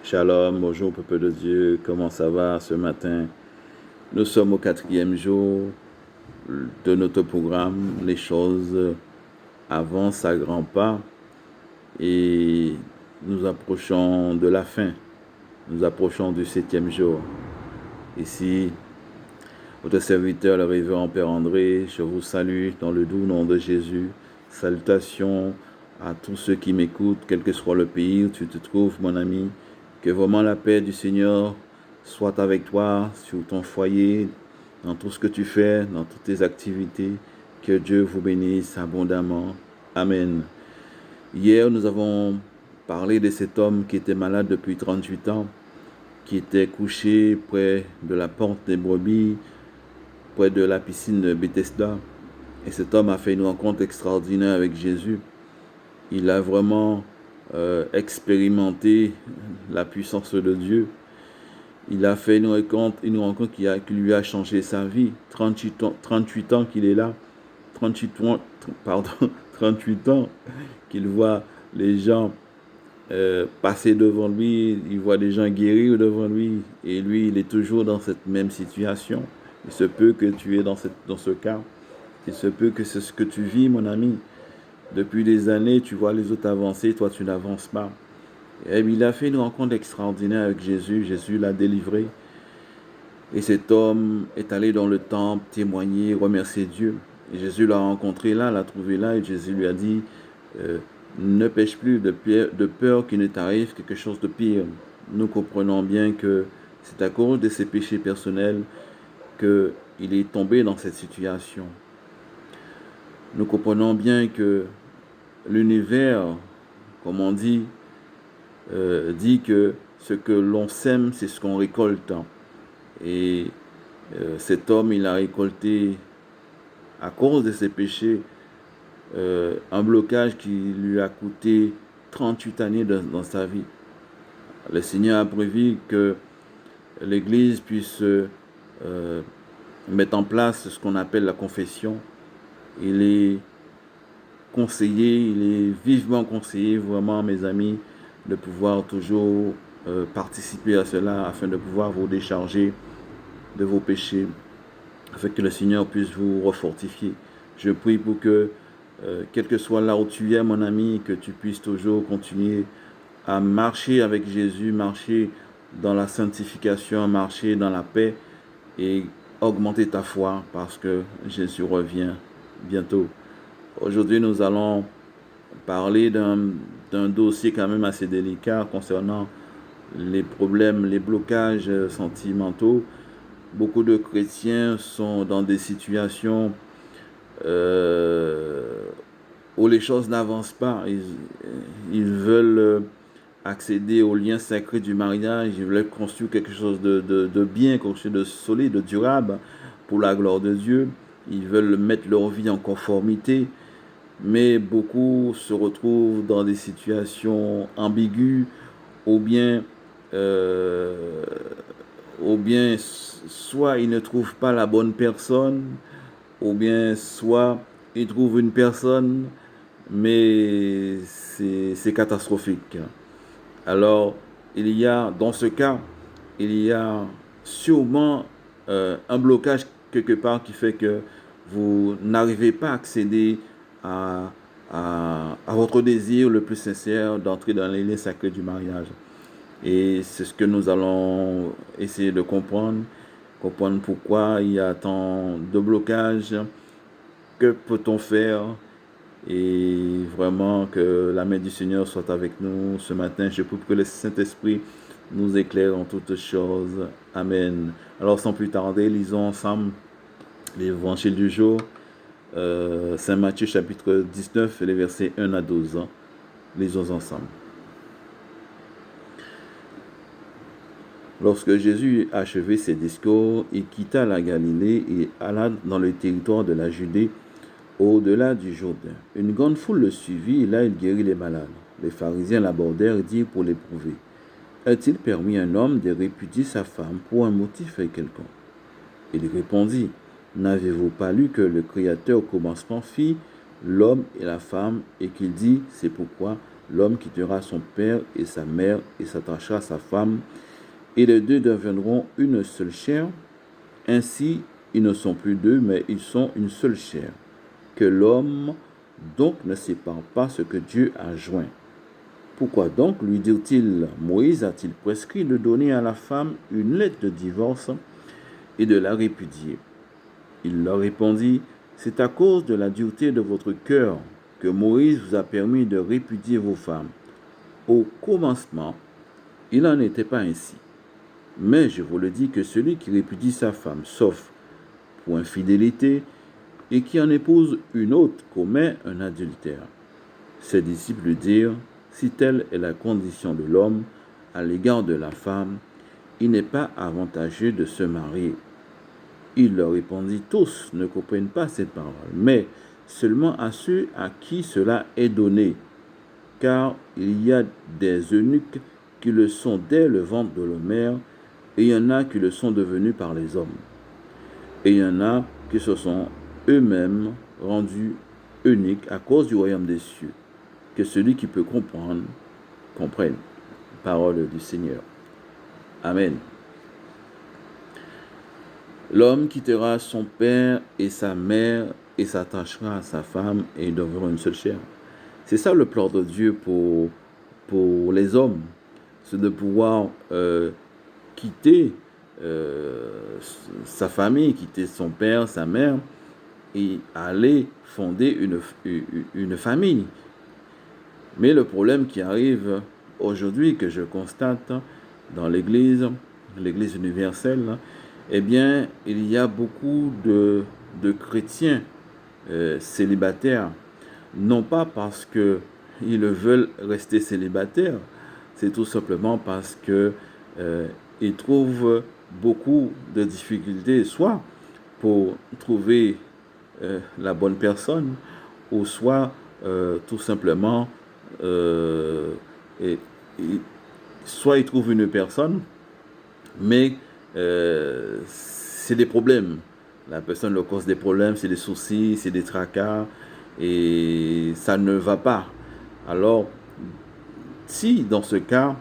Shalom, bonjour peuple de Dieu, comment ça va ce matin? Nous sommes au 4e jour de notre programme. Les choses avancent à grands pas et nous approchons de la fin. Nous approchons du 7e jour. Ici, votre serviteur, le révérend Père André, je vous salue dans le doux nom de Jésus. Salutations à tous ceux qui m'écoutent, quel que soit le pays où tu te trouves, mon ami. Que vraiment la paix du Seigneur soit avec toi, sur ton foyer, dans tout ce que tu fais, dans toutes tes activités. Que Dieu vous bénisse abondamment. Amen. Hier, nous avons parlé de cet homme qui était malade depuis 38 ans, qui était couché près de la porte des brebis, près de la piscine de Bethesda. Et cet homme a fait une rencontre extraordinaire avec Jésus. Il a vraiment expérimenté la puissance de Dieu. Il a fait une rencontre qui lui a changé sa vie. 38 ans qu'il est là. 38 ans qu'il voit les gens passer devant lui. Il voit des gens guérir devant lui. Et lui, il est toujours dans cette même situation. Il se peut que tu es dans ce cas. Il se peut que c'est ce que tu vis, mon ami. Depuis des années, tu vois les autres avancer, toi tu n'avances pas. Et il a fait une rencontre extraordinaire avec Jésus. Jésus l'a délivré. Et cet homme est allé dans le temple témoigner, remercier Dieu. Et Jésus l'a rencontré là, l'a trouvé là, et Jésus lui a dit, ne pêche plus de peur qu'il ne t'arrive quelque chose de pire. Nous comprenons bien que c'est à cause de ses péchés personnels qu'il est tombé dans cette situation. Nous comprenons bien que l'univers, comme on dit que ce que l'on sème, c'est ce qu'on récolte. Et cet homme, il a récolté, à cause de ses péchés, un blocage qui lui a coûté 38 années dans sa vie. Le Seigneur a prévu que l'Église puisse mettre en place ce qu'on appelle la confession. Il est conseillé, il est vivement conseillé, vraiment, mes amis, de pouvoir toujours participer à cela afin de pouvoir vous décharger de vos péchés, afin que le Seigneur puisse vous refortifier. Je prie pour que, quel que soit là où tu es, mon ami, que tu puisses toujours continuer à marcher avec Jésus, marcher dans la sanctification, marcher dans la paix et augmenter ta foi parce que Jésus revient bientôt. Aujourd'hui, nous allons parler d'un dossier quand même assez délicat concernant les problèmes, les blocages sentimentaux. Beaucoup de chrétiens sont dans des situations où les choses n'avancent pas. Ils veulent accéder au lien sacré du mariage, ils veulent construire quelque chose de bien, quelque chose de solide, de durable pour la gloire de Dieu. Ils veulent mettre leur vie en conformité, mais beaucoup se retrouvent dans des situations ambiguës ou bien soit ils ne trouvent pas la bonne personne, ou bien soit ils trouvent une personne, mais c'est catastrophique. Alors, dans ce cas, il y a sûrement un blocage quelque part qui fait que vous n'arrivez pas à accéder à votre désir le plus sincère d'entrer dans les liens sacrés du mariage. Et c'est ce que nous allons essayer de comprendre pourquoi il y a tant de blocages, que peut-on faire, et vraiment que la main du Seigneur soit avec nous ce matin. Je prie que le Saint-Esprit nous éclaire en toutes choses. Amen. Alors sans plus tarder, lisons ensemble l'évangile du jour, Saint Matthieu chapitre 19, les versets 1 à 12. Lisons ensemble. Lorsque Jésus eut achevé ses discours, il quitta la Galilée et alla dans le territoire de la Judée, au-delà du Jourdain. Une grande foule le suivit et là il guérit les malades. Les pharisiens l'abordèrent et dirent pour l'éprouver: est-il permis à un homme de répudier sa femme pour un motif quelconque? Il répondit: n'avez-vous pas lu que le Créateur au commencement fit l'homme et la femme, et qu'il dit: c'est pourquoi L'homme quittera son père et sa mère et s'attachera à sa femme, et les deux deviendront une seule chair. Ainsi, ils ne sont plus deux, mais ils sont une seule chair. Que l'homme donc ne sépare pas ce que Dieu a joint. Pourquoi donc, lui dirent-ils, Moïse a-t-il prescrit de donner à la femme une lettre de divorce et de la répudier? Il leur répondit, c'est à cause de la dureté de votre cœur que Moïse vous a permis de répudier vos femmes. Au commencement, il n'en était pas ainsi. Mais je vous le dis que celui qui répudie sa femme, sauf pour infidélité, et qui en épouse une autre, commet un adultère. Ses disciples lui dirent, si telle est la condition de l'homme à l'égard de la femme, il n'est pas avantageux de se marier. Il leur répondit, tous ne comprennent pas cette parole, mais seulement à ceux à qui cela est donné, car il y a des eunuques qui le sont dès le ventre de leur mère, et il y en a qui le sont devenus par les hommes. Et il y en a qui se sont eux-mêmes rendus eunuques à cause du royaume des cieux. Que celui qui peut comprendre, comprenne. Parole du Seigneur. Amen. L'homme quittera son père et sa mère et s'attachera à sa femme et ils deviendront une seule chair. C'est ça le plan de Dieu pour les hommes. C'est de pouvoir quitter sa famille, quitter son père, sa mère et aller fonder une famille. Mais le problème qui arrive aujourd'hui, que je constate dans l'Église universelle, eh bien, il y a beaucoup de chrétiens célibataires, non pas parce qu'ils veulent rester célibataires, c'est tout simplement parce qu'ils trouvent beaucoup de difficultés, soit pour trouver la bonne personne, ou soit tout simplement soit ils trouvent une personne, mais c'est des problèmes. La personne leur cause des problèmes, c'est des soucis, c'est des tracas, et ça ne va pas. Alors, si dans ce cas,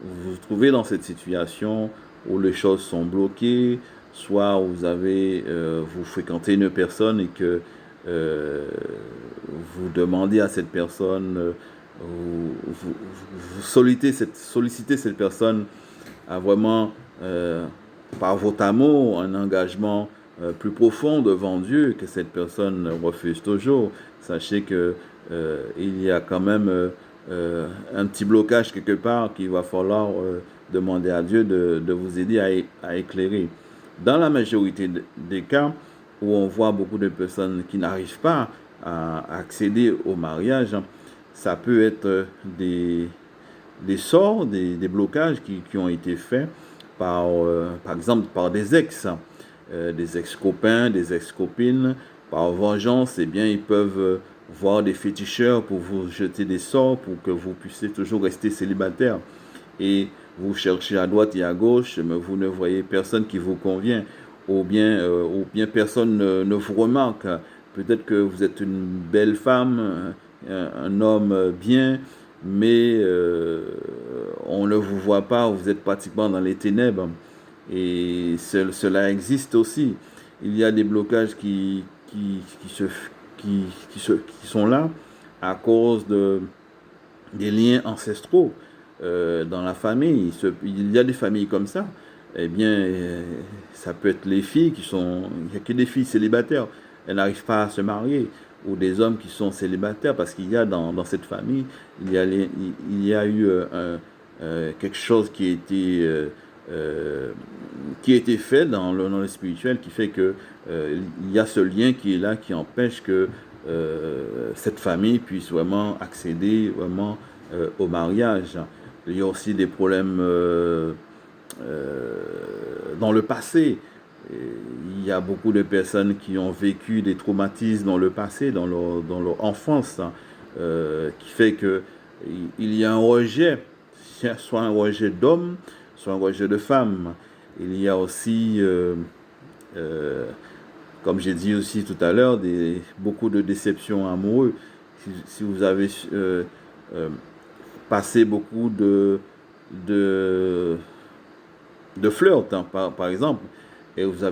vous vous trouvez dans cette situation où les choses sont bloquées, soit vous fréquentez une personne et que vous demandez à cette personne, vous sollicitez cette personne à vraiment, par votre amour, un engagement plus profond devant Dieu, que cette personne refuse toujours. Sachez que il y a quand même un petit blocage quelque part qu'il va falloir demander à Dieu de vous aider à éclairer. Dans la majorité des cas où on voit beaucoup de personnes qui n'arrivent pas à accéder au mariage, ça peut être des sorts, des blocages qui ont été faits par exemple par des ex-copains, des ex-copines. Par vengeance, eh bien, ils peuvent voir des féticheurs pour vous jeter des sorts pour que vous puissiez toujours rester célibataire. Et vous cherchez à droite et à gauche, mais vous ne voyez personne qui vous convient, ou bien personne ne vous remarque. Peut-être que vous êtes une belle femme, un homme bien, mais on ne vous voit pas, vous êtes pratiquement dans les ténèbres. Et cela existe aussi. Il y a des blocages qui sont là à cause des liens ancestraux dans la famille. Il y a des familles comme ça. Eh bien, ça peut être les filles il n'y a que des filles célibataires. Elles n'arrivent pas à se marier. Ou des hommes qui sont célibataires parce qu'il y a dans cette famille, il y a eu quelque chose qui a été fait dans le spirituel qui fait que il y a ce lien qui est là qui empêche que cette famille puisse vraiment accéder vraiment au mariage. Il y a aussi des problèmes dans le passé. Il y a beaucoup de personnes qui ont vécu des traumatismes dans le passé, dans leur enfance, qui fait que il y a un rejet, soit un rejet d'homme, soit un rejet de femme. Il y a aussi, comme j'ai dit aussi tout à l'heure, beaucoup de déceptions amoureuses. Si vous avez passé beaucoup de, de flirt, hein, par exemple, et vous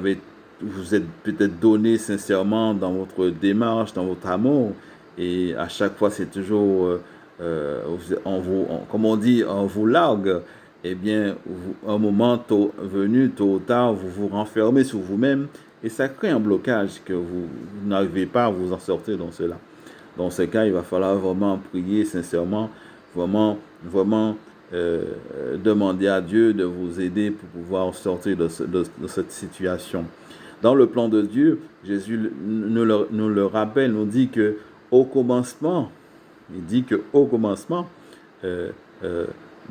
êtes peut-être donné sincèrement dans votre démarche, dans votre amour, et à chaque fois c'est toujours, comme on dit, on vous largue, eh bien, un moment venu, tôt ou tard, vous vous renfermez sur vous-même, et ça crée un blocage que vous n'arrivez pas à vous en sortir dans cela. Dans ce cas, il va falloir vraiment prier sincèrement, vraiment demander à Dieu de vous aider pour pouvoir sortir de cette situation. Dans le plan de Dieu, Jésus nous le rappelle, nous dit que au commencement, il dit que au commencement, euh, euh,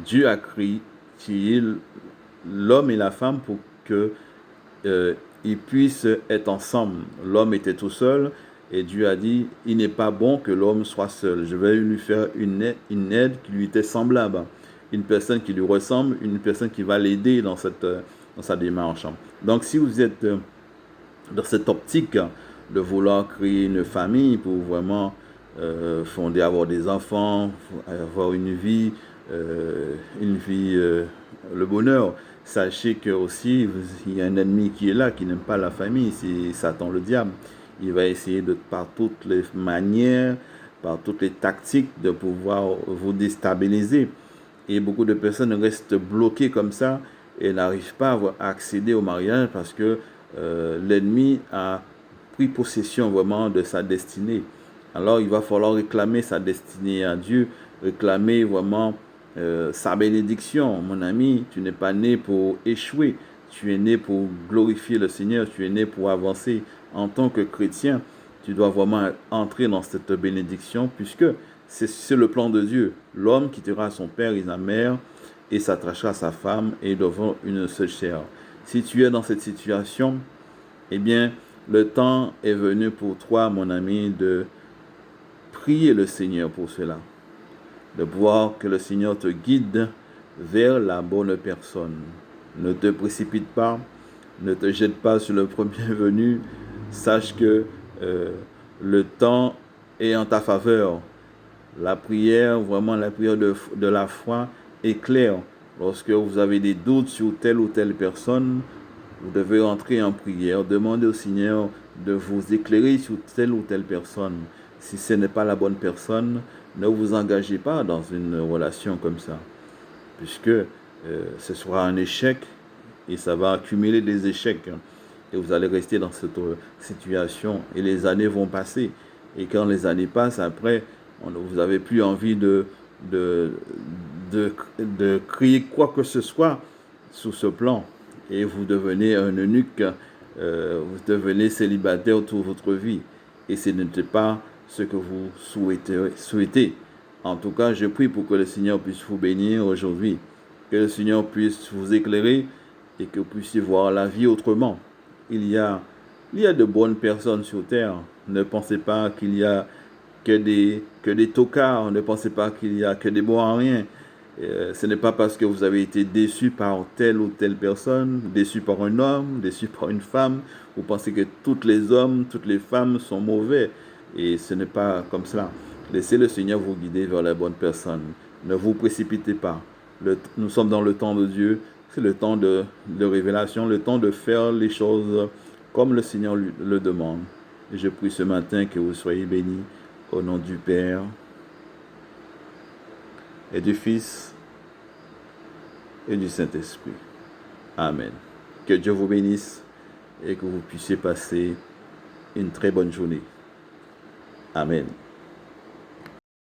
Dieu a créé l'homme et la femme pour que ils puissent être ensemble. L'homme était tout seul et Dieu a dit, il n'est pas bon que l'homme soit seul. Je vais lui faire une aide qui lui était semblable. Une personne qui lui ressemble, une personne qui va l'aider dans sa démarche. Donc si vous êtes dans cette optique de vouloir créer une famille pour vraiment fonder, avoir des enfants, avoir une vie, le bonheur, sachez que aussi il y a un ennemi qui est là, qui n'aime pas la famille, c'est Satan le diable. Il va essayer par toutes les manières, par toutes les tactiques de pouvoir vous déstabiliser. Et beaucoup de personnes restent bloquées comme ça et n'arrivent pas à accéder au mariage parce que l'ennemi a pris possession vraiment de sa destinée. Alors il va falloir réclamer sa destinée à Dieu, réclamer vraiment sa bénédiction. Mon ami, tu n'es pas né pour échouer, tu es né pour glorifier le Seigneur, tu es né pour avancer. En tant que chrétien, tu dois vraiment entrer dans cette bénédiction puisque c'est le plan de Dieu. L'homme quittera son père et sa mère et s'attachera à sa femme et devront une seule chair. Si tu es dans cette situation, eh bien, le temps est venu pour toi, mon ami, de prier le Seigneur pour cela. De voir que le Seigneur te guide vers la bonne personne. Ne te précipite pas, ne te jette pas sur le premier venu. Sache que le temps est en ta faveur. La prière, vraiment la prière de la foi est claire. Lorsque vous avez des doutes sur telle ou telle personne, vous devez entrer en prière, demander au Seigneur de vous éclairer sur telle ou telle personne. Si ce n'est pas la bonne personne, ne vous engagez pas dans une relation comme ça, puisque ce sera un échec et ça va accumuler des échecs. Et vous allez rester dans cette situation et les années vont passer. Et quand les années passent, après, vous n'avez plus envie de créer quoi que ce soit sous ce plan. Et vous devenez un eunuque, vous devenez célibataire toute votre vie. Et ce n'était pas ce que vous souhaitez. En tout cas, je prie pour que le Seigneur puisse vous bénir aujourd'hui, que le Seigneur puisse vous éclairer et que vous puissiez voir la vie autrement. Il y a de bonnes personnes sur terre. Ne pensez pas qu'il y a que des tocards. Ne pensez pas qu'il y a que des bons à rien. Ce n'est pas parce que vous avez été déçu par telle ou telle personne, déçu par un homme, déçu par une femme, vous pensez que tous les hommes, toutes les femmes sont mauvais. Et ce n'est pas comme cela. Laissez le Seigneur vous guider vers les bonnes personnes. Ne vous précipitez pas. Nous sommes dans le temps de Dieu. C'est le temps de révélation, le temps de faire les choses comme le Seigneur le demande. Et je prie ce matin que vous soyez bénis au nom du Père et du Fils et du Saint-Esprit. Amen. Que Dieu vous bénisse et que vous puissiez passer une très bonne journée. Amen.